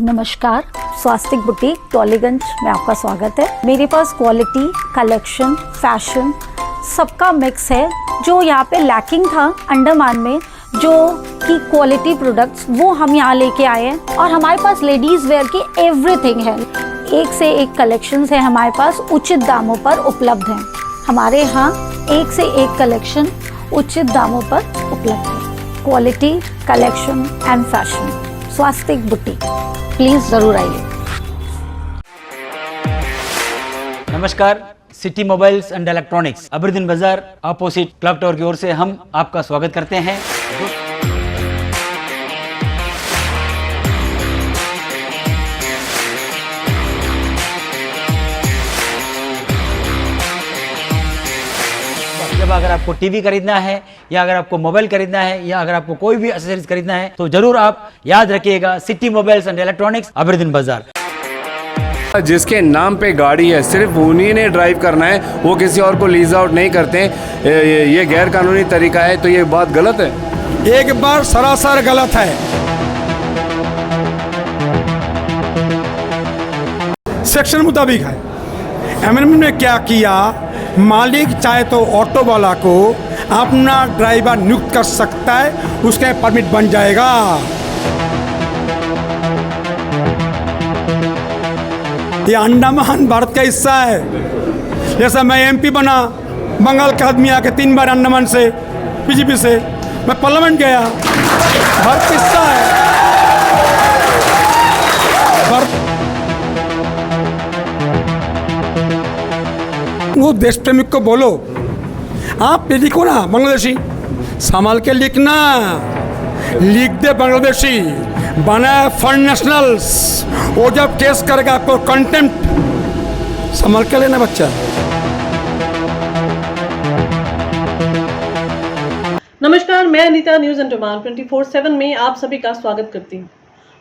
नमस्कार, स्वास्तिक बुटीक टॉलीगंज में आपका स्वागत है। मेरे पास क्वालिटी, कलेक्शन, फैशन सबका मिक्स है। जो यहाँ पे लैकिंग था अंडमान में, जो की क्वालिटी प्रोडक्ट्स, वो हम यहाँ लेके आए हैं। और हमारे पास लेडीज़ वेयर की एवरीथिंग है। एक से एक कलेक्शंस है हमारे पास, उचित दामों पर उपलब्ध हैं। हमारे यहाँ एक से एक कलेक्शन उचित दामों पर उपलब्ध है। Quality, collection and fashion, Swastik boutique, please जरूर आइए। नमस्कार, city mobiles and electronics Aberdeen Bazaar opposite clock tower की ओर से हम आपका स्वागत करते हैं। जब अगर आपको टीवी खरीदना है या अगर आपको मोबाइल खरीदना है या अगर आपको कोई भी एक्सेसरीज खरीदना है तो जरूर आप याद रखिएगा city mobiles and electronics Aberdeen बाजार। जिसके नाम पे गाड़ी है सिर्फ उन्हीं ने ड्राइव करना है, वो किसी और को लीज आउट नहीं करते। ये गैर कानूनी तरीका है, तो ये बात गलत है। एक बार सरासर गलत है। सेक्शन मुताबिक है। एमएनएम ने क्या किया, मालिक चाहे तो ऑटो वाला को अपना ड्राइवर नियुक्त कर सकता है, उसका परमिट बन जाएगा। ये अंडमान भारत का हिस्सा है। जैसा मैं एमपी बना, बंगाल का आदमी आके 3 बार अंडमान से बीजेपी से मैं पार्लियामेंट गया। भारत का हिस्सा है। वो देश प्रेमिक को बोलो, आप ये लिखो ना बांग्लादेशी, संभाल के लिखना। लिख दे बांग्लादेशी, बना फंड नेशनल्स, वो जब टेस्ट करेगा आपको कंटेम्प्ट, संभाल के लेना बच्चा। नमस्कार, मैं अनीता न्यूज अंडमान 24/7 में आप सभी का स्वागत करती हूँ।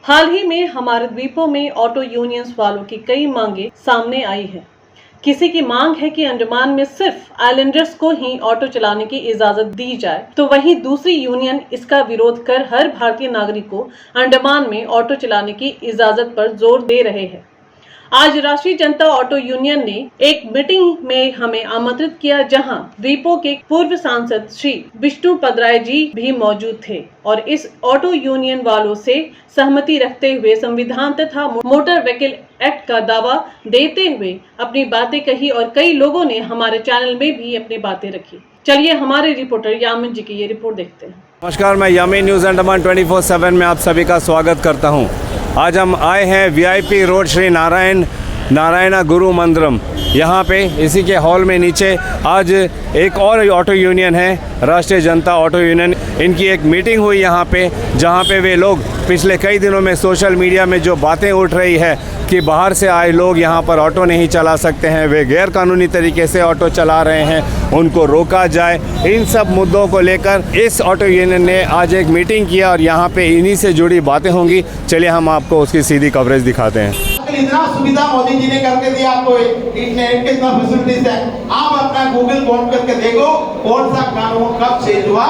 हाल ही में हमारे द्वीपों में ऑटो यूनियंस वालों की कई मांगे सामने आई है। किसी की मांग है कि अंडमान में सिर्फ आइलैंडर्स को ही ऑटो चलाने की इजाजत दी जाए, तो वहीं दूसरी यूनियन इसका विरोध कर हर भारतीय नागरिक को अंडमान में ऑटो चलाने की इजाजत पर जोर दे रहे हैं। आज राष्ट्रीय जनता ऑटो यूनियन ने एक मीटिंग में हमें आमंत्रित किया, जहां द्वीपों के पूर्व सांसद श्री विष्णु पदराय जी भी मौजूद थे और इस ऑटो यूनियन वालों से सहमति रखते हुए संविधान तथा मोटर व्हीकल एक्ट का दावा देते हुए अपनी बातें कही और कई लोगों ने हमारे चैनल में भी अपनी बातें रखी। चलिए हमारे रिपोर्टर यामिन जी की ये रिपोर्ट देखते हैं। नमस्कार, मैं यामिन न्यूज़ अंडमान 24/7 में आप सभी का स्वागत करता हूं। आज हम आए हैं वीआईपी रोड श्री नारायणा गुरु मंदिरम। यहाँ पे इसी के हॉल में नीचे आज एक और ऑटो यूनियन है, राष्ट्रीय जनता ऑटो यूनियन। इनकी एक मीटिंग हुई यहाँ पे, जहाँ पे वे लोग पिछले कई दिनों में सोशल मीडिया में जो बातें उठ रही है कि बाहर से आए लोग यहाँ पर ऑटो नहीं चला सकते हैं, वे गैर कानूनी तरीके से ऑटो चला रहे हैं, उनको रोका जाए। इन सब मुद्दों को लेकर इस ऑटो यूनियन ने आज एक मीटिंग किया और यहाँ पे इन्हीं से जुड़ी बातें होंगी। चलिए हम आपको उसकी सीधी कवरेज दिखाते हैं। इतना सुविधा मोदी जी ने करके दिया आपको, इंटरनेट के इतना फैसिलिटीज है। आप अपना गूगल खोल करके देखो कौन सा कानून कब चेंज हुआ,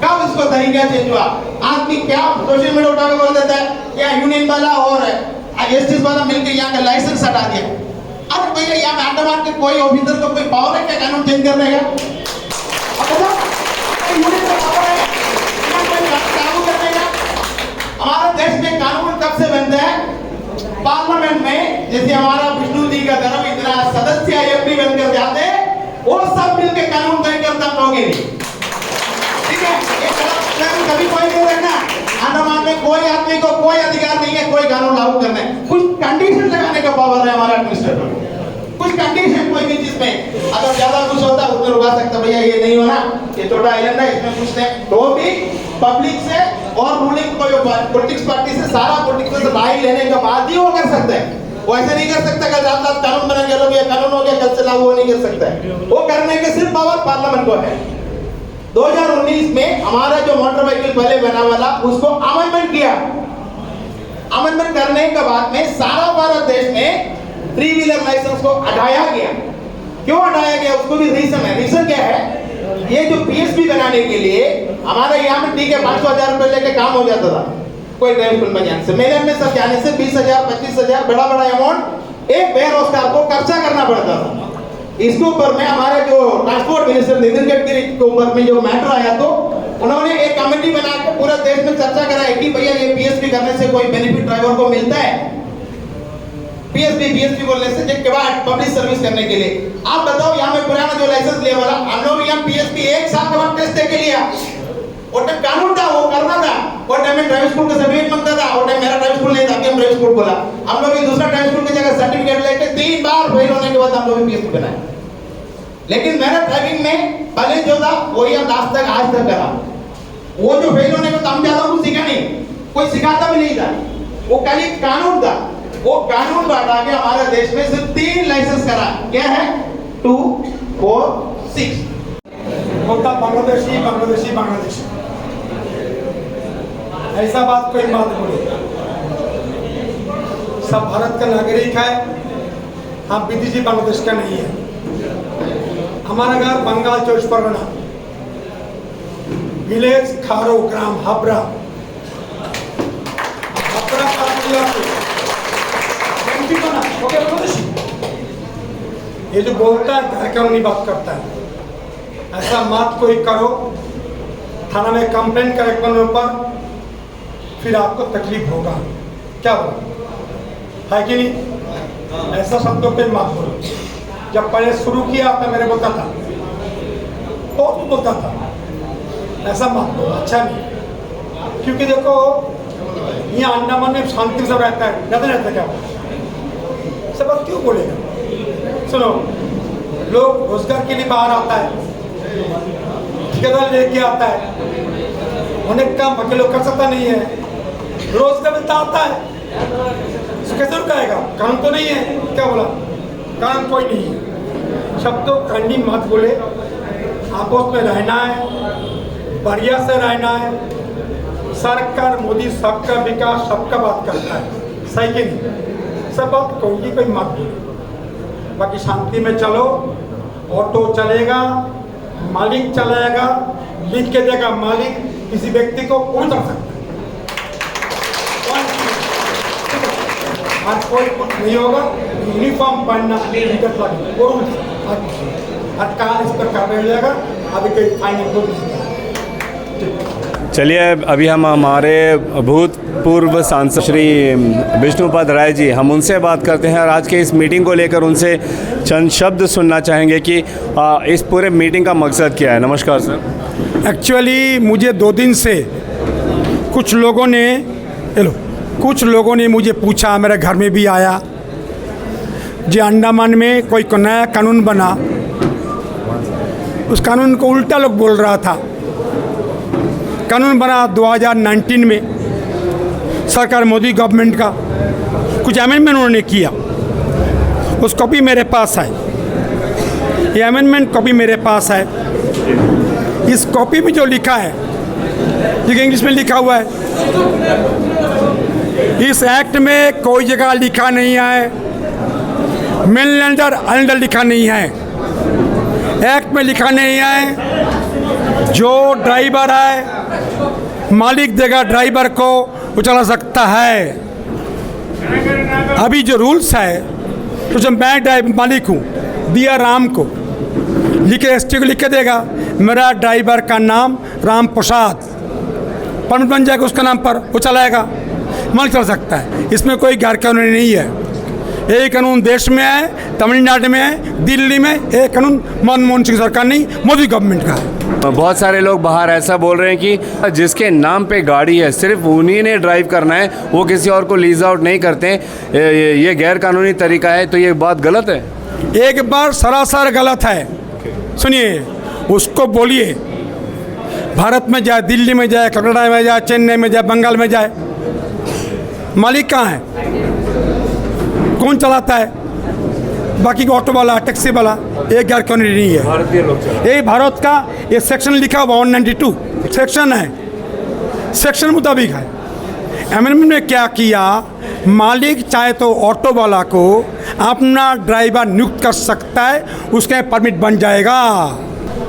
कब इसको तरीका चेंज हुआ। आदमी क्या सोशल मीडिया उठा के बोल देता है क्या यूनियन वाला और एसटीज वाला मिलकर यहाँ का लाइसेंस हटा दिया। अरे भैया, यहाँ अंडमान के कोई ऑफिसर को कोई पावर है क्या कानून चेंज करने का? हमारे देश में कानून कब से बनता है? पार्लियामेंट में। जैसे हमारा विष्णु जी का धर्म इतना सदस्य एमपी बनकर जाते, वो सब मिलकर कानून तय करता होंगे। ठीक है, कभी कोई नहीं रहना। अंडमान में कोई आदमी को कोई अधिकार नहीं है कोई कानून लागू करने। कुछ कंडीशन लगाने का पावर है हमारा एडमिनिस्ट्रेटर। कुछ कंडीशन कोई भी चीज में अगर ज्यादा कुछ होता है उसमें रुका सकता, भैया ये नहीं होना, ये छोटा आइलैंड है, इसमें कुछ नहीं। तो भी पब्लिक से और रूलिंग पॉलिटिक्स पार्टी से, सारा पॉलिटिक्स से राय लेने के बाद ही वो कर सकते हैं। वो ऐसे नहीं कर सकता कल रात रात कानून बना के लोग ये कानून हो गया कल से लागू नहीं कर सकता है। वो करने के सिर्फ पावर पार्लियामेंट को है। 2019 में हमारा जो मोटर व्हीकल पहले बना वाला उसको अमेंडमेंट किया। अमेंडमेंट करने के बाद में सारा भारत देश में 3 व्हीलर लाइसेंस को हटाया गया। क्यों हटाया गया उसको भी रीजन है। रीजन क्या है? ये जो पीएसपी बनाने के लिए हमारे यहाँ में ठीक है 500,000 रुपए लेके काम हो जाता था, कोई ड्राइविंग स्कूल में जाने से, मेले में सब जाने से 20,000 25,000 बड़ा बड़ा अमाउंट एक बेरोजगार को खर्चा करना पड़ता था। इसके ऊपर में हमारे जो ट्रांसपोर्ट मिनिस्टर नितिन गडकरी के ऊपर में जो मैटर आया तो उन्होंने एक कमेटी बना के पूरे देश में चर्चा कराई कि भैया ये पीएसपी करने से कोई बेनिफिट ड्राइवर को मिलता है। पीएसपी बोलने से जब के बाद पब्लिक सर्विस करने के लिए आप बताओ, यहाँ में पुराना जो लाइसेंस लिया वाला हम लोग यहाँ पीएसपी एक साल के बाद टेस्ट देके लिया, वो टाइम कानून था, वो करना था। वो टाइम में ड्राइविंग स्कूल का सर्टिफिकेट मांगता था, वो टाइम मेरा ड्राइविंग स्कूल नहीं था, हम ड्राइविंग स्कूल बोला, हम लोग दूसरा ड्राइविंग स्कूल की जगह सर्टिफिकेट लेके 3 बार फेल होने के बाद हम लोग पीएसपी बनाए। लेकिन मेरा ड्राइविंग में पहले जो था वही हम लास्ट तक आज तक करा। वो जो फेल होने को हम ज्यादा कुछ सीखा नहीं, कोई सिखाता भी नहीं था, वो खाली कानून था। वो कानून बढ़ा के हमारे देश में सिर्फ 3 लाइसेंस करा, क्या है 2, 4, 6। होता बांग्लादेशी बांग्लादेशी बांग्लादेशी, ऐसा बात कोई बात बोले। सब भारत का नागरिक है, हम विदेशी बांग्लादेश का नहीं है। हमारा घर बंगाल 24 परगना, विलेज खारो ग्राम हाबरा ये जो बोलता है घर कानूनी बात करता है, ऐसा मत कोई करो। थाना में कंप्लेंट करे कानून पर, फिर आपको तकलीफ होगा। क्या बोलो, है कि नहीं? ऐसा शब्दों पे मत बोलो। जब पहले शुरू किया था मेरे बोलता था, बहुत बोलता था, ऐसा मत बोलो, अच्छा नहीं। क्योंकि देखो यहाँ अंडमान में शांति सब रहता है, ज़्यादा रहता है। क्या सब बात क्यों बोलेगा? सुनो, लोग रोजगार के लिए बाहर आता है, ठेकेदार लेके आता है, उन्हें काम बाकी लोग कर सकता नहीं है, रोजगार मिलता आता है, कैसे रुकाएगा? कानून तो नहीं है। क्या बोला? कानून कोई नहीं है। शब्दों कांडी मत बोले, आपस में रहना है, बढ़िया से रहना है। सरकार मोदी सबका विकास सबका बात करता है, सही कि नहीं? सब बात कोई मत बोले, बाकी शांति में चलो। ऑटो चलेगा, मालिक चलाएगा, लिख के देगा मालिक, किसी व्यक्ति को उतर सकता है, और कोई कुछ नहीं होगा। यूनिफॉर्म पहनना और काल इस पर कर जाएगा। अभी कोई फाइनल तो नहीं। चलिए, अभी हम हमारे भूतपूर्व सांसद श्री विष्णुपद राय जी, हम उनसे बात करते हैं और आज के इस मीटिंग को लेकर उनसे चंद शब्द सुनना चाहेंगे कि इस पूरे मीटिंग का मकसद क्या है। नमस्कार सर। एक्चुअली मुझे 2 दिन से कुछ लोगों ने मुझे पूछा, मेरे घर में भी आया, जो अंडमान में कोई नया कानून बना, उस कानून को उल्टा लोग बोल रहा था। कानून बना 2019 में, सरकार मोदी गवर्नमेंट का कुछ अमेंडमेंट उन्होंने किया, उस कॉपी मेरे पास है, ये अमेंडमेंट कॉपी मेरे पास है। इस कॉपी में जो लिखा है, जो इंग्लिश में लिखा हुआ है, इस एक्ट में कोई जगह लिखा नहीं है मेनलैंडर आइलैंडर लिखा नहीं है। एक्ट में लिखा नहीं है जो ड्राइवर है मालिक देगा ड्राइवर को, वो चला सकता है। अभी जो रूल्स है, तो जब मैं मालिक हूँ, दिया राम को लिखे, एसटी को लिख के देगा, मेरा ड्राइवर का नाम राम प्रसाद, परमिट बन जाएगा उसका नाम पर, वो चलाएगा, मालिक चला सकता है। इसमें कोई गैर कानूनी नहीं है। यही कानून देश में है, तमिलनाडु में है, दिल्ली में। ये कानून मनमोहन सिंह सरकार नहीं, मोदी गवर्नमेंट का है। बहुत सारे लोग बाहर ऐसा बोल रहे हैं कि जिसके नाम पे गाड़ी है सिर्फ उन्हीं ने ड्राइव करना है, वो किसी और को लीज आउट नहीं करते हैं। ये गैर कानूनी तरीका है, तो ये बात गलत है। एक बार सरासर गलत है। सुनिए, उसको बोलिए, भारत में जाए, दिल्ली में जाए, कलकत्ता में जाए, चेन्नई में जाए, बंगाल में जाए, मालिक कहाँ है? कौन चलाता है? बाकी का ऑटो वाला, टैक्सी वाला, एक गैर कानूनी नहीं है। भारतीय लोग चलाते हैं। ये भारत का ये सेक्शन लिखा हुआ 192 सेक्शन है, सेक्शन मुताबिक है। अमेंडमेंट में क्या किया, मालिक चाहे तो ऑटो वाला को अपना ड्राइवर नियुक्त कर सकता है, उसके परमिट बन जाएगा।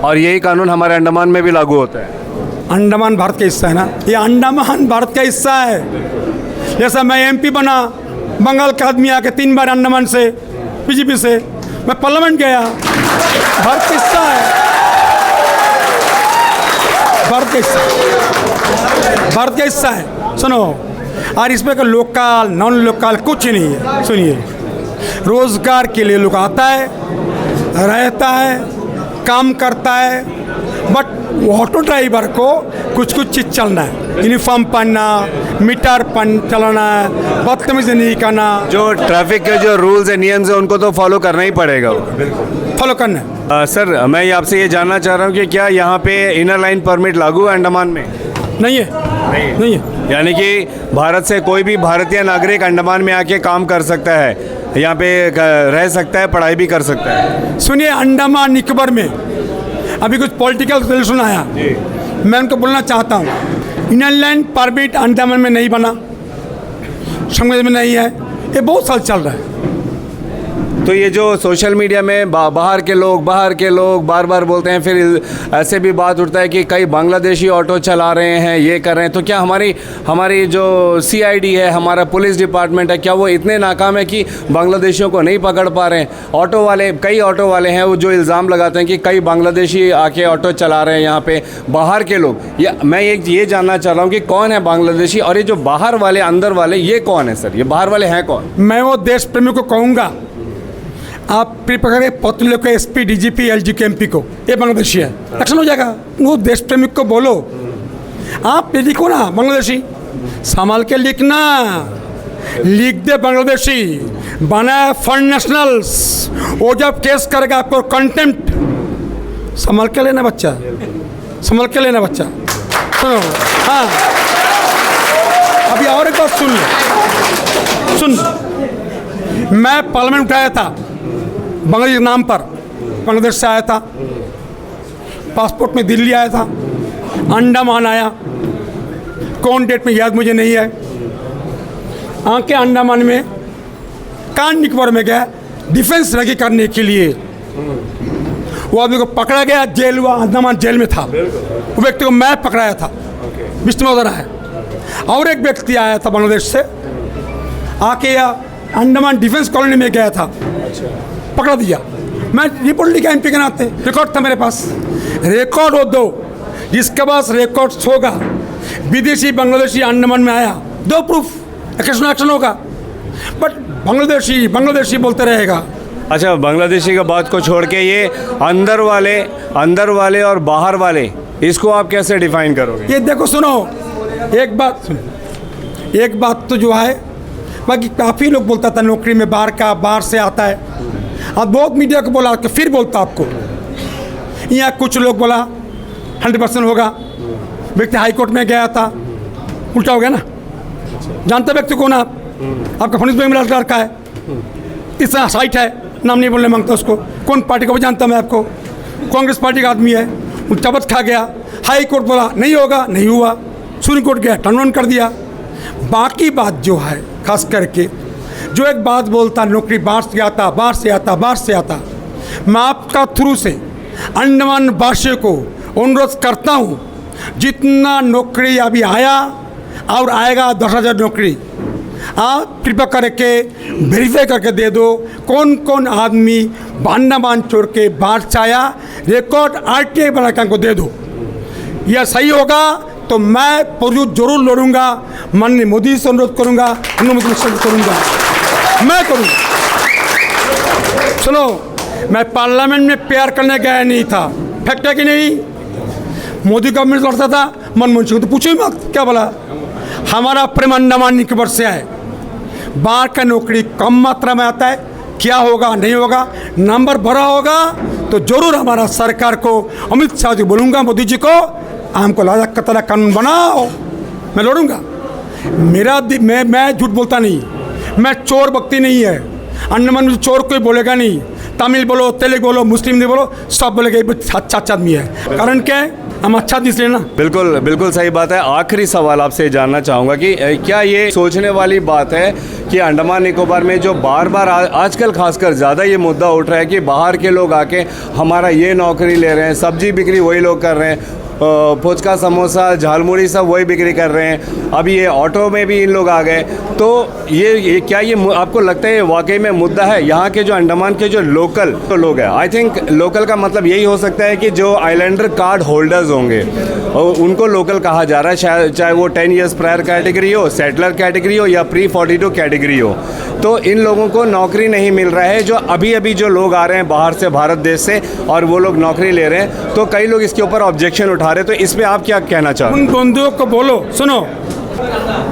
और यही कानून हमारे अंडमान में भी लागू होता है। अंडमान भारत का हिस्सा है ना, ये अंडमान भारत का हिस्सा है। जैसा मैं एमपी बना, बंगाल का आदमी आके 3 बार अंडमान से बीजेपी से मैं पार्लियामेंट गया, भारत का हिस्सा है, भारत का हिस्सा, भारत का हिस्सा है। सुनो, और इसमें का लोकल नॉन लोकल कुछ नहीं है। सुनिए, रोजगार के लिए लोग आता है, रहता है, काम करता है, बट ऑटो ड्राइवर को कुछ कुछ चीज़ चलना है, यूनिफॉर्म पहनना, मीटर चलाना, बदतमीजी नहीं करना, जो ट्रैफिक के जो रूल्स है नियम है उनको तो फॉलो करना ही पड़ेगा। फॉलो करना है। सर मैं आपसे ये जानना चाह रहा हूँ कि क्या यहाँ पे इनर लाइन परमिट लागू है अंडमान में? नहीं है, नहीं है। यानी कि भारत से कोई भी भारतीय नागरिक अंडमान में आके काम कर सकता है, यहाँ पे रह सकता है, पढ़ाई भी कर सकता है। सुनिए, अंडमान निकोबार में अभी कुछ पॉलिटिकल सोल्यूशन आया, मैं उनको बोलना चाहता हूँ, इनर लाइन परमिट अंडमान में नहीं बना, समझ में नहीं है, ये बहुत साल चल रहा है। तो ये जो सोशल मीडिया में बाहर के लोग बार बार बोलते हैं, फिर ऐसे भी बात उठता है कि कई बांग्लादेशी ऑटो चला रहे हैं, ये कर रहे हैं, तो क्या हमारी जो सीआईडी है, हमारा पुलिस डिपार्टमेंट है, क्या वो इतने नाकाम है कि बांग्लादेशियों को नहीं पकड़ पा रहे हैं? कई ऑटो वाले हैं वो जो इल्ज़ाम लगाते हैं कि कई बांग्लादेशी आके ऑटो चला रहे हैं यहाँ पे, बाहर के लोग। मैं ये जानना चाह रहा हूँ कि कौन है बांग्लादेशी, और ये जो बाहर वाले अंदर वाले ये कौन है सर? ये बाहर वाले हैं कौन? मैं वो देश प्रेमी को कहूँगा, आप प्रिपेयर करें पत्र को एसपी डीजीपी एलजी के एमपी को, ये बांग्लादेशी है, एक्शन हो जाएगा। वो देश प्रेमिक को बोलो, आप ये लिखो ना बांग्लादेशी, संभाल के लिखना, लिख दे बांग्लादेशी, बना फंड नेशनल्स, वो जब केस करेगा आपको कंटेम्प्ट, संभाल के लेना बच्चा, संभाल के लेना बच्चा। सुनो, हाँ, अभी और एक बात सुन, मैं पार्लियामेंट उठाया था बांग्लादेश नाम पर, बांग्लादेश से आया था, पासपोर्ट में दिल्ली आया था, अंडमान आया, कौन डेट में याद मुझे नहीं है, आके अंडमान में कान निकोबार में गया डिफेंस रगी करने के लिए, वो आदमी को पकड़ा गया, जेल हुआ, अंडमान जेल में था, वो व्यक्ति को मैं पकड़ाया था, विष्णुवर्धन है, और एक व्यक्ति आया था बांग्लादेश से, आके अंडमान डिफेंस कॉलोनी में गया था, पकड़ा दिया। मैं रिपोर्ट लिखा एमपी के नाते, रिकॉर्ड था मेरे पास, रिकॉर्ड हो दो, जिसके पास रिकॉर्ड होगा, विदेशी बांग्लादेशी अंडमान में आया, दो प्रूफ, एक्शन होगा, बट बांग्लादेशी बोलते रहेगा। अच्छा, बांग्लादेशी का बात को छोड़ के ये अंदर वाले और बाहर वाले, इसको आप कैसे डिफाइन करोगे? ये देखो, सुनो, एक बात तो जो है, बाकी काफ़ी लोग बोलता था नौकरी में बाहर से आता है, अब बहुत मीडिया को बोला कि फिर बोलता आपको, यहाँ कुछ लोग बोला 100% होगा, व्यक्ति हाई कोर्ट में गया था, उल्टा हो गया ना, जानते व्यक्ति कौन आप, आपका फनिस बैंक में लड़का है, इतना साइट है, नाम नहीं बोलने मांगता उसको, कौन पार्टी को भी जानता मैं आपको, कांग्रेस पार्टी का आदमी है, चबत खा गया, हाई कोर्ट बोला नहीं होगा, नहीं हुआ, सुप्रीम कोर्ट गया, टर्न ऑन कर दिया। बाकी बात जो है, खास करके जो एक बात बोलता नौकरी बाहर से आता, मैं आपका थ्रू से अंडमान वासियों को अनुरोध करता हूँ, जितना नौकरी अभी आया और आएगा 10,000 नौकरी, आप कृपया करके वेरीफाई करके दे दो, कौन कौन आदमी अंडमान छोड़ के बाहर से आया, रिकॉर्ड RTI बना के हमको दे दो। यह सही होगा तो मैं जरूर लड़ूंगा, माननीय मोदी से अनुरोध करूंगा, अनुमति से करूंगा, मैं करूंगा। सुनो, मैं पार्लियामेंट में प्यार करने गया नहीं था, फैक्ट है कि नहीं, मोदी गवर्नमेंट लड़ता था, मनमोहन सिंह तो पूछो ही मत, क्या बोला, हमारा प्रेम अंडमान निकोबार से है, बाहर का नौकरी कम मात्रा में आता है, क्या होगा नहीं होगा, नंबर भरा होगा तो जरूर हमारा सरकार को, अमित शाह जी बोलूँगा, मोदी जी को, हमको लाजा कतरा कानून बनाओ, मैं लड़ूंगा। मैं झूठ बोलता नहीं, मैं चोर भक्ति नहीं है, अंडमान में चोर कोई बोलेगा नहीं, तमिल बोलो, तेलुगु बोलो, मुस्लिम नहीं बोलो, सब बोलेगा अच्छा आदमी है, कारण क्या है, हम अच्छा इसलिए ना। बिल्कुल सही बात है। आखिरी सवाल आपसे जानना चाहूँगा कि क्या ये सोचने वाली बात है कि अंडमान निकोबार में जो बार आजकल खासकर ज़्यादा ये मुद्दा उठ रहा है कि बाहर के लोग आके हमारा ये नौकरी ले रहे हैं, सब्जी बिक्री वही लोग कर रहे हैं, फुचका समोसा झालमुड़ी सब वही बिक्री कर रहे हैं। अब ये ऑटो में भी इन लोग आ गए। तो ये क्या ये आपको लगता है वाकई में मुद्दा है? यहाँ के जो अंडमान के जो लोकल लोग हैं, आई थिंक लोकल का मतलब यही हो सकता है कि जो आइलैंडर कार्ड होल्डर्स होंगे और उनको लोकल कहा जा रहा है, चाहे वो 10 ईयर्स प्रायर कैटेगरी हो, सेटलर कैटेगरी हो या प्री 42 कैटेगरी हो। तो इन लोगों को नौकरी नहीं मिल रहा है। जो अभी अभी जो लोग आ रहे हैं बाहर से, भारत देश से, और वो लोग नौकरी ले रहे हैं, तो कई लोग इसके ऊपर ऑब्जेक्शन उठा रहे हैं। तो इस पर आप क्या कहना चाहते हैं? उन बंधुओं को बोलो, सुनो,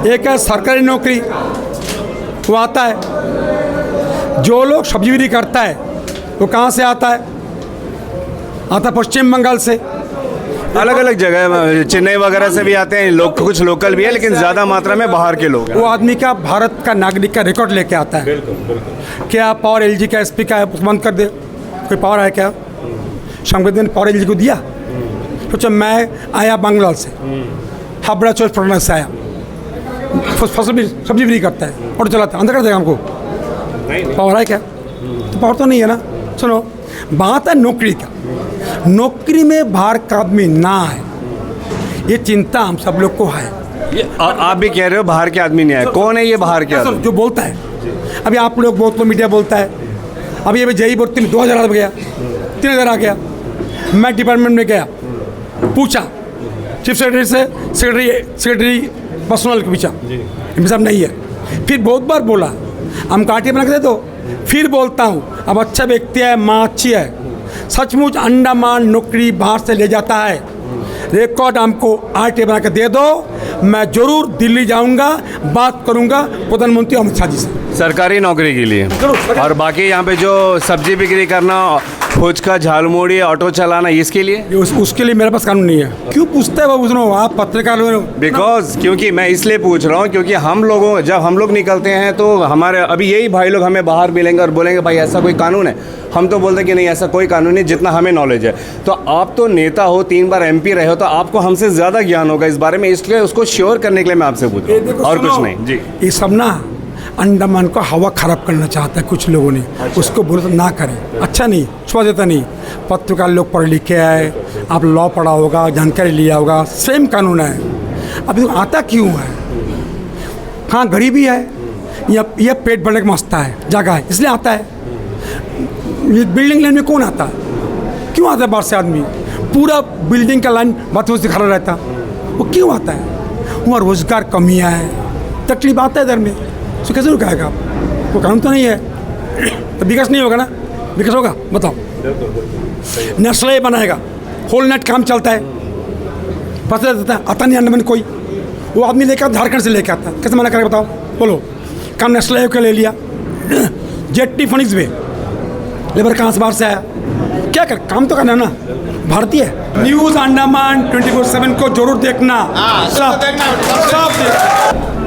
एक है सरकारी नौकरी, वो आता है। जो लोग सब्जी करता है वो कहाँ से आता है? आता पश्चिम बंगाल से। अलग अलग जगह, चेन्नई वगैरह से भी आते हैं लोग, कुछ लोकल भी है, लेकिन ज़्यादा मात्रा में बाहर के लोग हैं। वो आदमी का भारत का नागरिक का रिकॉर्ड लेके आता है। क्या पावर एलजी का एसपी का बंद कर दे? कोई पावर है क्या? शाम के दिन पावर एलजी को दिया। सोचा मैं आया बंगाल से, हाबड़ा 24 परगना से आया, फसल भी सब्जी भी करता है, ऑटो चलाता है, अंदर कर देगा हमको? पावर है क्या? तो पावर तो नहीं है ना। सुनो, बात है नौकरी का। नौकरी में बाहर का आदमी ना है, ये चिंता हम सब लोग को है। आप भी कह रहे हो बाहर के आदमी नहीं आए। कौन है ये बाहर के आदमी? जो बोलता है, अभी आप लोग बहुत लोग मीडिया बोलता है, अभी अभी जई बोलती 2000 आ गया, 3000 आ गया। मैं डिपार्टमेंट में गया, पूछा चीफ सेक्रेटरी से, सेक्रेटरी पर्सनल के पूछा, साहब नहीं है। फिर बहुत बार बोला हम काटिए बना के दे दो। फिर बोलता हूँ अब अच्छा व्यक्ति है, माँ अच्छी है, सचमुच अंडमान नौकरी बाहर से ले जाता है, रिकॉर्ड हमको आरटी बना के दे दो। मैं जरूर दिल्ली जाऊंगा, बात करूंगा प्रधानमंत्री अमित शाह जी से सरकारी नौकरी के लिए। और बाकी यहाँ पे जो सब्जी बिक्री करना, फुचका झालमुड़ी ऑटो चलाना, इसके लिए उसके लिए मेरे पास कानून नहीं है। क्यों पूछते हैं बाबू? सुनो, आप पत्रकार हो। बिकॉज क्योंकि मैं इसलिए पूछ रहा हूँ क्योंकि जब हम लोग निकलते हैं तो हमारे अभी यही भाई लोग हमें बाहर मिलेंगे और बोलेंगे भाई ऐसा कोई कानून है। हम तो बोलते हैं कि नहीं ऐसा कोई कानून नहीं, जितना हमें नॉलेज है। तो आप तो नेता हो, 3 बार MP रहे हो, तो आपको हमसे ज़्यादा ज्ञान होगा इस बारे में, इसलिए उसको श्योर करने के लिए मैं आपसे पूछ रहा हूँ, और कुछ नहीं जी। ये सब ना अंडमान को हवा खराब करना चाहता है कुछ लोगों ने। उसको बोलो तो ना करें, अच्छा नहीं, छुआ देता नहीं। पत्रकार लोग पढ़ लिखे आए, आप लॉ पढ़ा होगा, जानकारी लिया होगा, सेम कानून है। अभी तो आता क्यों है? हाँ गरीबी है या पेट भरने का मस्ता है, जगह है, इसलिए आता है। बिल्डिंग लाइन में कौन आता है? क्यों आता है बाहर से आदमी? पूरा बिल्डिंग का लाइन बाथरूम से खड़ा रहता, वो क्यों आता है? वहाँ रोजगार कमियाँ है, तकलीफ आता है इधर में, तो कैसे रुकाएगा आप? वो कानून तो नहीं है, तो विकास नहीं होगा ना। विकास होगा बताओ? नेशनल बनाएगा, होल नेट काम चलता है, पता देता है, आता नहीं अंडमान कोई। वो आदमी लेकर झारखंड से लेकर आता है, कैसे मना करेगा बताओ? बोलो, काम नेशनल का ले लिया, जेटी फनिक्स में लेबर कहाँ से बाहर से आया? क्या कर, काम तो करना ना, भारतीय। न्यूज़ अंडमान 24/7 को जरूर देखना।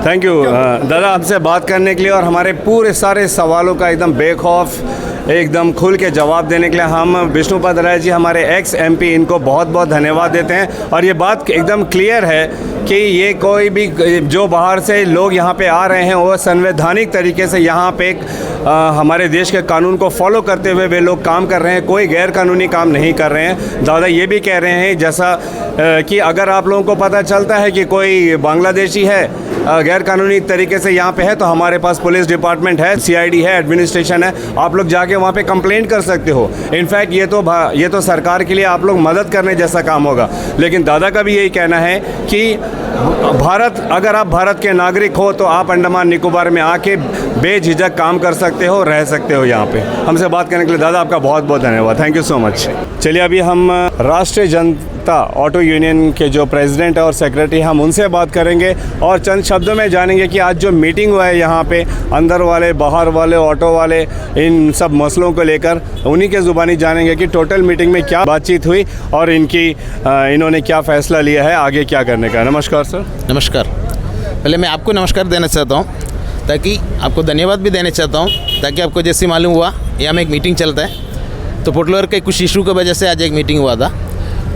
थैंक यू दादा, हमसे बात करने के लिए और हमारे पूरे सारे सवालों का एकदम बेखौफ एकदम खुल के जवाब देने के लिए हम विष्णुपद राय जी, हमारे ex-MP, इनको बहुत बहुत धन्यवाद देते हैं। और ये बात एकदम क्लियर है कि ये कोई भी जो बाहर से लोग यहाँ पे आ रहे हैं वो संवैधानिक तरीके से यहाँ पे हमारे देश के कानून को फॉलो करते हुए वे लोग काम कर रहे हैं, कोई गैर कानूनी काम नहीं कर रहे हैं। दादा ये भी कह रहे हैं जैसा कि अगर आप लोगों को पता चलता है कि कोई बांग्लादेशी है गैर कानूनी तरीके से यहाँ पे है, तो हमारे पास पुलिस डिपार्टमेंट है, CID है, एडमिनिस्ट्रेशन है, आप लोग जाके वहाँ पे कंप्लेंट कर सकते हो। इनफैक्ट ये तो सरकार के लिए आप लोग मदद करने जैसा काम होगा। लेकिन दादा का भी यही कहना है कि अगर आप भारत के नागरिक हो तो आप अंडमान निकोबार में आके बेझिझक काम कर सकते हो, रह सकते हो यहाँ पे। हमसे बात करने के लिए दादा आपका बहुत बहुत धन्यवाद, थैंक यू सो मच। चलिए अभी हम राष्ट्रीय जनता ऑटो यूनियन के जो प्रेसिडेंट है और सेक्रेटरी, हम उनसे बात करेंगे और चंद शब्दों में जानेंगे कि आज जो मीटिंग हुआ है यहाँ पे, अंदर वाले बाहर वाले ऑटो वाले, इन सब मसलों को लेकर उन्हीं के ज़ुबानी जानेंगे कि टोटल मीटिंग में क्या बातचीत हुई और इन्होंने क्या फ़ैसला लिया है आगे क्या करने का। नमस्कार सर। नमस्कार। पहले मैं आपको नमस्कार देना चाहता हूँ, ताकि आपको धन्यवाद भी देना चाहता हूँ, ताकि आपको जैसे मालूम हुआ यहाँ में एक मीटिंग चलता है, तो पोर्टलर के कुछ इशू की वजह से आज एक मीटिंग हुआ था।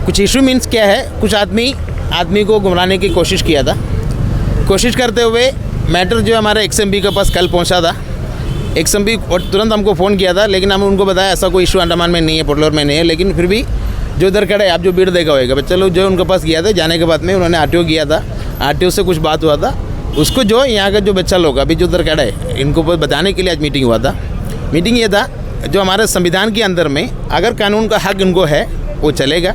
कुछ इशू मीन्स क्या है, कुछ आदमी को गुमराने की कोशिश किया था। कोशिश करते हुए मैटर जो हमारे ex-MP के पास कल पहुंचा था, ex-MP तुरंत हमको फ़ोन किया था, लेकिन हम उनको बताया ऐसा कोई इशू अंडमान में नहीं है, पोर्टलर में नहीं है। लेकिन फिर भी जो इधर खड़े आप जो भीड़ देखा होगा बच्चे लोग जो उनके पास गया था, जाने के बाद में उन्होंने आरटीओ किया था, आरटीओ से कुछ बात हुआ था, उसको जो यहाँ का जो बच्चा लोग अभी जो उधर खड़े इनको बताने के लिए आज मीटिंग हुआ था। मीटिंग ये था जो हमारे संविधान के अंदर में अगर कानून का हक उनको है वो चलेगा,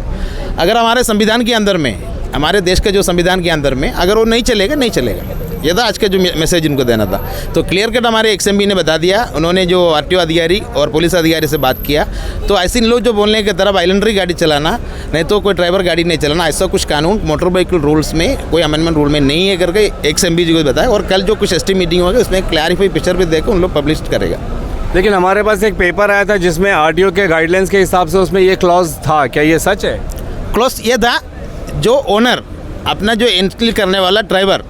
अगर हमारे संविधान के अंदर में हमारे देश के जो संविधान के अंदर में अगर वो नहीं चलेगा नहीं चलेगा। ये था आज का जो मैसेज इनको देना था। तो क्लियर कट हमारे एक्सएमबी ने बता दिया, उन्होंने जो आरटीओ अधिकारी और पुलिस अधिकारी से बात किया। तो ऐसे लोग जो बोलने की तरफ आइलैंडरी गाड़ी चलाना नहीं तो कोई ड्राइवर गाड़ी नहीं चलाना, ऐसा कुछ कानून मोटर व्हीकल रूल्स में कोई अमेंडमेंट रूल में नहीं है करके एक्सएमबी जी को बताया। और कल जो कुछ एसटी मीटिंग होगी उसमें क्लैरिफाई पिक्चर भी देकर उन लोग पब्लिश करेगा। लेकिन हमारे पास एक पेपर आया था जिसमें आरटीओ के गाइडलाइंस के हिसाब से उसमें ये क्लॉज था, क्या ये सच है? क्लॉज ये था जो ओनर अपना जो इंस्टॉल करने वाला ड्राइवर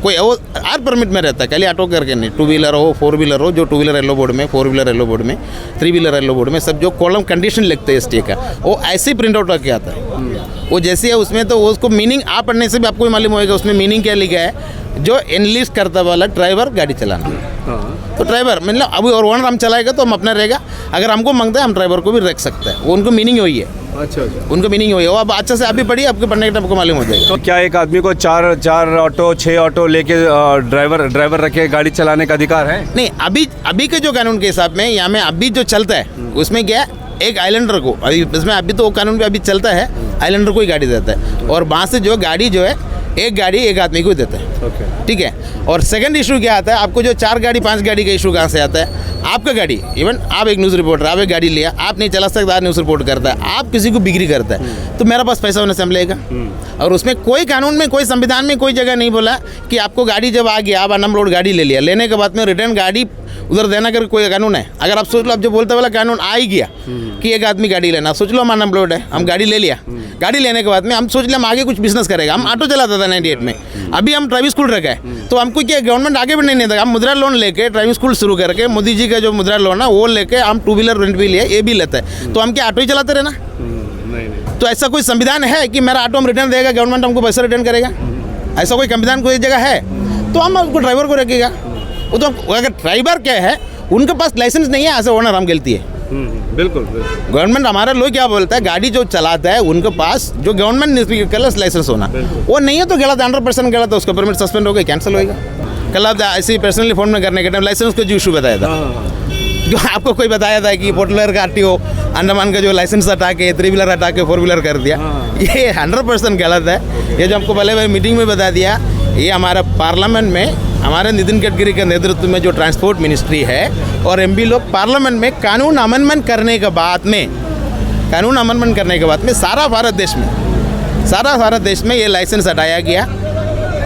कोई वो आर परमिट में रहता है, खाली ऑटो करके नहीं, 2 व्हीलर हो 4 व्हीलर हो, जो 2 व्हीलर येलो बोर्ड में 4 व्हीलर येलो बोर्ड में 3 व्हीलर येलो बोर्ड में सब जो कॉलम कंडीशन लिखते हैं एसटी का वो ऐसे ही प्रिंट आउट करके आता है। वो जैसे है उसमें तो उसको मीनिंग आप पढ़ने से भी आपको मालूम होगा उसमें मीनिंग क्या लिखा है, जो एनलिस्ट करता वाला ड्राइवर गाड़ी चलाना। तो ड्राइवर मतलब अभी और ओनर हम चलाएगा तो हम अपना रहेगा, अगर हमको मांगता है हम ड्राइवर को भी रख सकते हैं। वो उनको मीनिंग वही है। अच्छा, उनका मीनिंग वही है। वो अब अच्छा से आप भी पढ़िए, आपके पढ़ने के टाइम आपको मालूम हो जाएगा। तो क्या एक आदमी को 4 ऑटो 6 ऑटो लेके ड्राइवर रखे गाड़ी चलाने का अधिकार है? नहीं, अभी के जो कानून के हिसाब में यहाँ में अभी जो चलता है उसमें क्या है, एक आइलैंडर को अभी इसमें अभी तो वो कानून भी अभी चलता है, आइलैंडर को ही गाड़ी देता है और वहाँ से जो गाड़ी जो है एक गाड़ी एक आदमी को देता है। ठीक है। और सेकंड इशू क्या आता है, आपको जो 4 गाड़ी 5 गाड़ी का इशू कहाँ से आता है? आपका गाड़ी, इवन आप एक न्यूज़ रिपोर्टर, आप एक गाड़ी लिया, आप नहीं चला सकता, न्यूज़ रिपोर्ट करता है, आप किसी को बिक्री करता है, तो मेरा पास पैसा होने से हम लेगा। और उसमें कोई कानून में कोई संविधान में कोई जगह नहीं बोला कि आपको गाड़ी जब आ गया आप अनलोड गाड़ी ले लिया, लेने के बाद में रिटर्न गाड़ी उधर देना कर कोई कानून है? अगर आप सोच लो, आप जो बोलते वाला कानून आ ही गया कि एक आदमी गाड़ी लेना, सोच लो हम अनएम्प्लॉयड है, हम गाड़ी ले लिया, गाड़ी लेने के बाद में हम सोच लिया हम आगे कुछ बिजनेस करेगा। हम ऑटो चलाता था 98 में, अभी हम ड्राइविंग स्कूल रखा है, तो हमको क्या गवर्नमेंट आगे बढ़ने नहीं देगा। हम मुद्रा लोन लेके ड्राइविंग स्कूल शुरू करके मोदी जी का जो मुद्रा लोन है वो लेके हम 2 व्हीलर रेंट भी लिया, ये भी लेते हैं, तो हम क्या ऑटो ही चलाते रहना? नहीं। तो ऐसा कोई संविधान है कि मेरा ऑटो हम रिटर्न देगा, गवर्नमेंट हमको पैसा रिटर्न करेगा? ऐसा कोई संविधान कोई जगह है? तो हम आपको ड्राइवर को रखेगा। वो तो अगर ड्राइवर क्या है उनके पास लाइसेंस नहीं है, ऐसे ओनर हम गलती है। बिल्कुल। गवर्नमेंट हमारा लोग क्या बोलता है, गाड़ी जो चलाता है उनके पास जो गवर्नमेंट लाइसेंस होना वो नहीं है तो गलत, 100% गलत है, उसका परमिट सस्पेंड हो गया, कैंसिल होएगा। कल आप ऐसे पर्सनली फोन में करने के टाइम लाइसेंस का जो इशू बताया था, जो आपको कोई बताया था कि पोर्टलर का आरटीओ अंडमान का जो लाइसेंस हटा के 3 व्हीलर हटा के 4 व्हीलर कर दिया, ये 100% गलत है। ये जो आपको पहले मीटिंग में बता दिया, ये हमारा पार्लियामेंट में हमारे नितिन गडकरी के नेतृत्व में जो ट्रांसपोर्ट मिनिस्ट्री है और एमपी लोग पार्लियामेंट में कानून अमेंडमेंट करने के बाद में सारा भारत देश में ये लाइसेंस हटाया गया।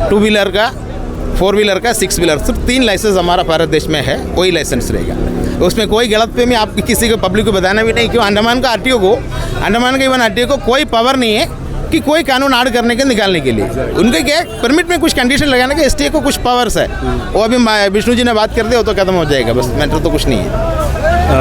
2 व्हीलर का, 4 व्हीलर का, 6 व्हीलर, सिर्फ 3 लाइसेंस हमारा भारत देश में है, वही लाइसेंस रहेगा। उसमें कोई गलत पे में आप किसी को पब्लिक को बताना भी नहीं। क्यों? अंडमान का इवन आरटीओ को कोई पावर नहीं है कि कोई कानून ऐड करने के निकालने के लिए। उनके क्या है, परमिट में कुछ कंडीशन लगाने के एसटीए को कुछ पावर्स है, वो अभी विष्णु जी ने बात कर दिया वो तो खत्म हो जाएगा, बस मैटर तो कुछ नहीं है।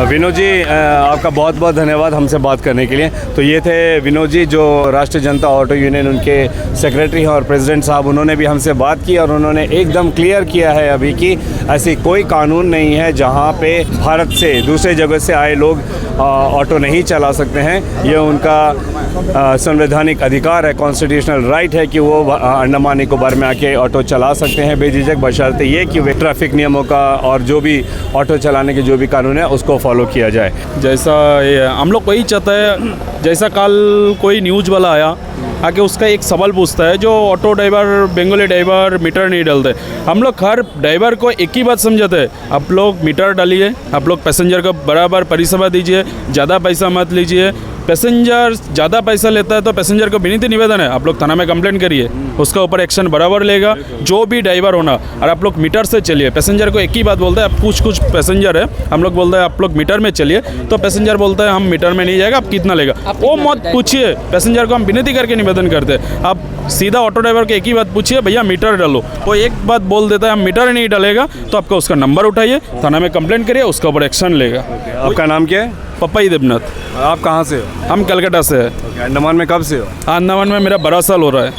विनोद जी आपका बहुत बहुत धन्यवाद हमसे बात करने के लिए। तो ये थे विनोद जी जो राष्ट्रीय जनता ऑटो यूनियन उनके सेक्रेटरी हैं और प्रेसिडेंट साहब, उन्होंने भी हमसे बात की और उन्होंने एकदम क्लियर किया है अभी कि ऐसी कोई कानून नहीं है जहाँ पे भारत से दूसरे जगह से आए लोग ऑटो नहीं चला सकते हैं। ये उनका संवैधानिक अधिकार है, कॉन्स्टिट्यूशनल राइट है कि वो अंडमान निकोबार में आके ऑटो चला सकते हैं बेझिझक, बशर्ते ये कि वे ट्रैफिक नियमों का और जो भी ऑटो चलाने के जो भी कानून है उसको फॉलो किया जाए। जैसा ये हम लोग वही चाहते हैं, जैसा कल कोई न्यूज़ वाला आया आके उसका एक सवाल पूछता है, जो auto driver Bengali driver meter नहीं डालते। हम लोग हर ड्राइवर को एक ही बात समझाते हैं, आप लोग मीटर डालिए, आप लोग पैसेंजर को बराबर परिसेवा दीजिए, ज़्यादा पैसा मत लीजिए। पैसेंजर ज़्यादा पैसा लेता है तो पैसेंजर को विनीत निवेदन है, आप लोग थाना में कंप्लेंट करिए, उसका ऊपर एक्शन बराबर लेगा जो भी ड्राइवर होना। और आप लोग मीटर से चलिए। पैसेंजर को एक ही बात बोलता है, आप कुछ पैसेंजर है हम लोग बोलते हैं आप लोग मीटर में चलिए, तो पैसेंजर बोलता है हम मीटर में नहीं जाएगा, आप कितना लेगा, वो मत पूछिए। पैसेंजर को हम विनती करके निवेदन करते हैं, आप सीधा ऑटो ड्राइवर को एक ही बात पूछिए, भैया मीटर डालो। वो एक बात बोल देता है हम मीटर नहीं डालेगा, तो आपका उसका नंबर उठाइए, थाना में कंप्लेंट करिए, उसके ऊपर एक्शन लेगा। आपका नाम क्या है? पप्पाई देवनाथ। आप कहाँ से हो? हम कलकत्ता से हैं। अंडमान में कब से हो? अंडमान में मेरा 12 साल हो रहा है।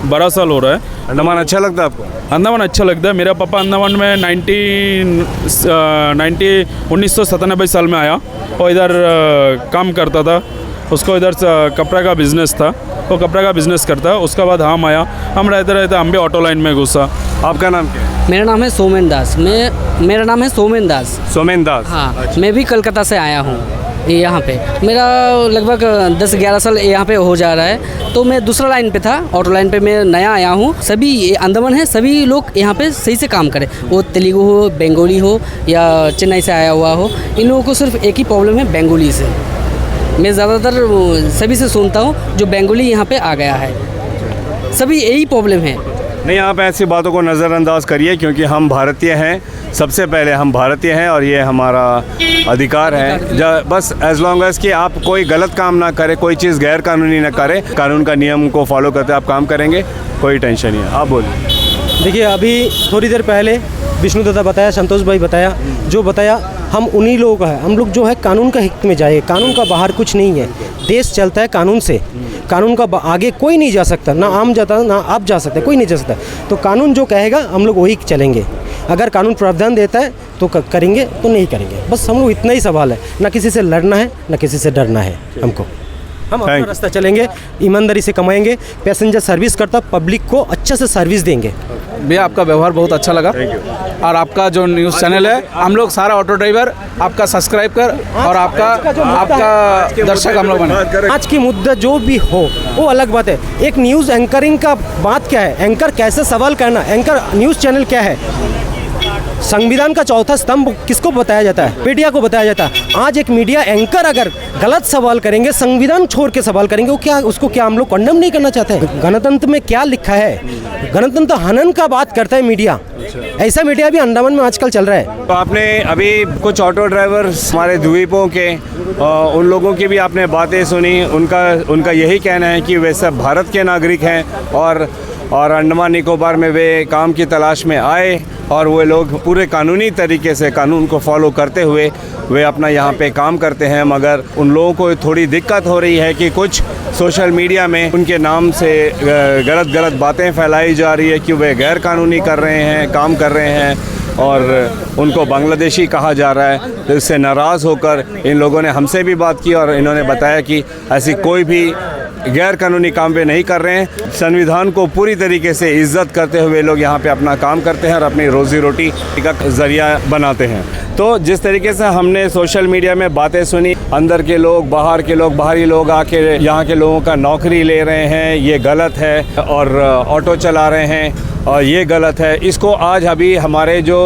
12 साल हो रहा है। अंडमान अच्छा लगता है आपको? अंडमान अच्छा लगता है। मेरा पापा अंडमान में 1997 साल में आया और इधर काम करता था। उसको इधर कपड़ा का बिज़नेस था, वो कपड़ा का बिज़नेस करता है। उसके बाद हम आया, हम रहते रहते हम भी ऑटो लाइन में घुसा। आपका नाम क्या है? मेरा नाम है सोमेन दास। मेरा नाम है सोमेन दास। सोमेन दास। हाँ, मैं भी कलकत्ता से आया हूँ यहाँ पे। मेरा लगभग 10-11 साल यहाँ पे हो जा रहा है। तो मैं दूसरा लाइन पे था, ऑटो लाइन पे मैं नया आया हूँ। सभी ये अंडमान है, सभी लोग यहाँ पे सही से काम करें, वो तेलुगु हो, बंगाली हो या चेन्नई से आया हुआ हो। इन लोगों को सिर्फ एक ही प्रॉब्लम है, बंगाली से। मैं ज़्यादातर सभी से सुनता हूँ जो बंगाली यहाँ पे आ गया है, सभी यही प्रॉब्लम है। नहीं, आप ऐसी बातों को नज़रअंदाज करिए, क्योंकि हम भारतीय हैं। सबसे पहले हम भारतीय हैं और ये हमारा अधिकार है। बस एज लॉन्ग एज कि आप कोई गलत काम ना करें, कोई चीज़ गैर कानूनी ना करें, कानून का नियम को फॉलो करते आप काम करेंगे, कोई टेंशन नहीं है। आप बोलिए। देखिए, अभी थोड़ी देर पहले विष्णु दादा बताया, संतोष भाई बताया, जो बताया हम उन्हीं लोगों का है। हम लोग जो है कानून का हित में जाए, कानून का बाहर कुछ नहीं है। देश चलता है कानून से, कानून का आगे कोई नहीं जा सकता, ना आम जाता ना आप जा सकते, कोई नहीं जा सकता। तो कानून जो कहेगा हम लोग वही चलेंगे। अगर कानून प्रावधान देता है तो करेंगे, तो नहीं करेंगे। बस हम लोग इतना ही सवाल है, ना किसी से लड़ना है ना किसी से डरना है। हमको हम अपना रास्ता चलेंगे, ईमानदारी से कमाएंगे, पैसेंजर सर्विस करता, पब्लिक को अच्छा से सर्विस देंगे। भैया आपका व्यवहार बहुत अच्छा लगा, और आपका जो न्यूज़ चैनल है, हम लोग सारा ऑटो ड्राइवर आपका सब्सक्राइब कर और आपका दर्शक हम लोग बने। आज की मुद्दा जो भी हो वो अलग बात है। एक न्यूज़ एंकरिंग का बात क्या है, एंकर कैसे सवाल करना, एंकर न्यूज़ चैनल क्या है। संविधान का चौथा स्तंभ किसको बताया जाता है? मीडिया को बताया जाता है। आज एक मीडिया एंकर अगर गलत सवाल करेंगे, संविधान छोड़ के सवाल करेंगे, वो क्या, उसको क्या हम लोग कंडेम नहीं करना चाहते हैं? गणतंत्र में क्या लिखा है? गणतंत्र हनन का बात करता है मीडिया। ऐसा मीडिया भी अंडमान में आजकल चल रहा है। तो आपने अभी कुछ ऑटो ड्राइवर हमारे द्वीपों के उन लोगों की भी आपने बातें सुनी। उनका यही कहना है कि वे सब भारत के नागरिक हैं और अंडमान निकोबार में वे काम की तलाश में आए, और वो लोग पूरे कानूनी तरीके से कानून को फॉलो करते हुए वे अपना यहाँ पे काम करते हैं। मगर उन लोगों को थोड़ी दिक्कत हो रही है कि कुछ सोशल मीडिया में उनके नाम से गलत बातें फैलाई जा रही है कि वे गैर कानूनी कर रहे हैं, काम कर रहे हैं, और उनको बांग्लादेशी कहा जा रहा है। तो इससे नाराज़ होकर इन लोगों ने हमसे भी बात की और इन्होंने बताया कि ऐसी कोई भी गैर कानूनी काम वे नहीं कर रहे हैं। संविधान को पूरी तरीके से इज्जत करते हुए लोग यहाँ पे अपना काम करते हैं और अपनी रोज़ी रोटी का ज़रिया बनाते हैं। तो जिस तरीके से हमने सोशल मीडिया में बातें सुनी, अंदर के लोग, बाहर के लोग, बाहरी लोग आके यहाँ के लोगों का नौकरी ले रहे हैं, ये गलत है, और ऑटो चला रहे हैं और ये गलत है। इसको आज अभी हमारे जो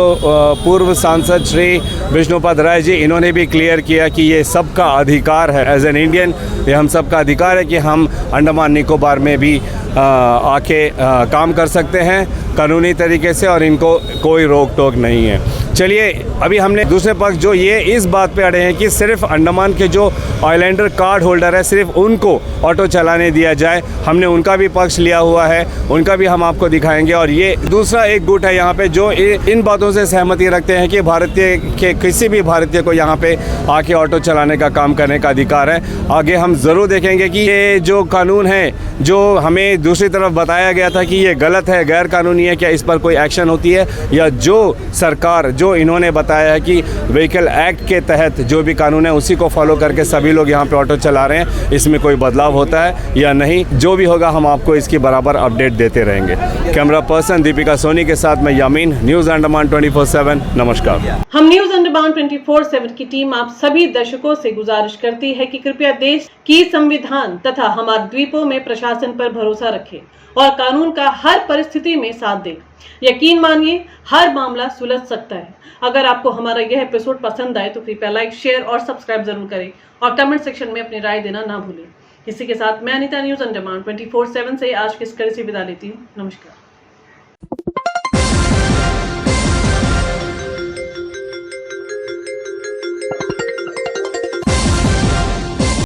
पूर्व सांसद श्री विष्णुपद राय जी, इन्होंने भी क्लियर किया कि ये सबका अधिकार है। एज एन इंडियन ये हम सबका अधिकार है कि हम अंडमान निकोबार में भी आके काम कर सकते हैं कानूनी तरीके से, और इनको कोई रोक टोक नहीं है। चलिए, अभी हमने दूसरे पक्ष जो ये इस बात पे अड़े हैं कि सिर्फ अंडमान के जो आइलैंडर कार्ड होल्डर है, सिर्फ उनको ऑटो चलाने दिया जाए। हमने उनका भी पक्ष लिया हुआ है, उनका भी हम आपको दिखाएंगे। और ये दूसरा एक गुट है यहाँ पे जो इन बातों से सहमति रखते हैं कि भारतीय के किसी भी भारतीय को यहाँ पे आके ऑटो चलाने का काम करने का अधिकार है। आगे हम ज़रूर देखेंगे कि ये जो कानून है, जो हमें दूसरी तरफ बताया गया था कि ये गलत है, गैर कानूनी है, क्या इस पर कोई एक्शन होती है, या जो सरकार, जो इन्होंने बताया है कि व्हीकल एक्ट के तहत जो भी कानून है उसी को फॉलो करके सभी लोग यहाँ पे ऑटो चला रहे हैं, इसमें कोई बदलाव होता है या नहीं, जो भी होगा हम आपको इसकी बराबर अपडेट देते रहेंगे। कैमरा पर्सन दीपिका सोनी के साथ मैं यामीन, न्यूज़ अंडमान 24/7। नमस्कार। हम न्यूज अंडमान 24/7 की टीम आप सभी दर्शकों से गुजारिश करती है कि कृपया देश की संविधान तथा हमारे द्वीपों में प्रशासन पर भरोसा रखें और कानून का हर परिस्थिति में साथ दें। यकीन मानिए, हर मामला सुलझ सकता है। अगर आपको हमारा यह एपिसोड पसंद आए तो कृपया लाइक, शेयर और सब्सक्राइब जरूर करें और कमेंट सेक्शन में अपनी राय देना ना भूलें। इसी के साथ मैं अनीता न्यूज अंडमान 24/7 से आज की इस कड़ी से विदा लेती हूँ। नमस्कार।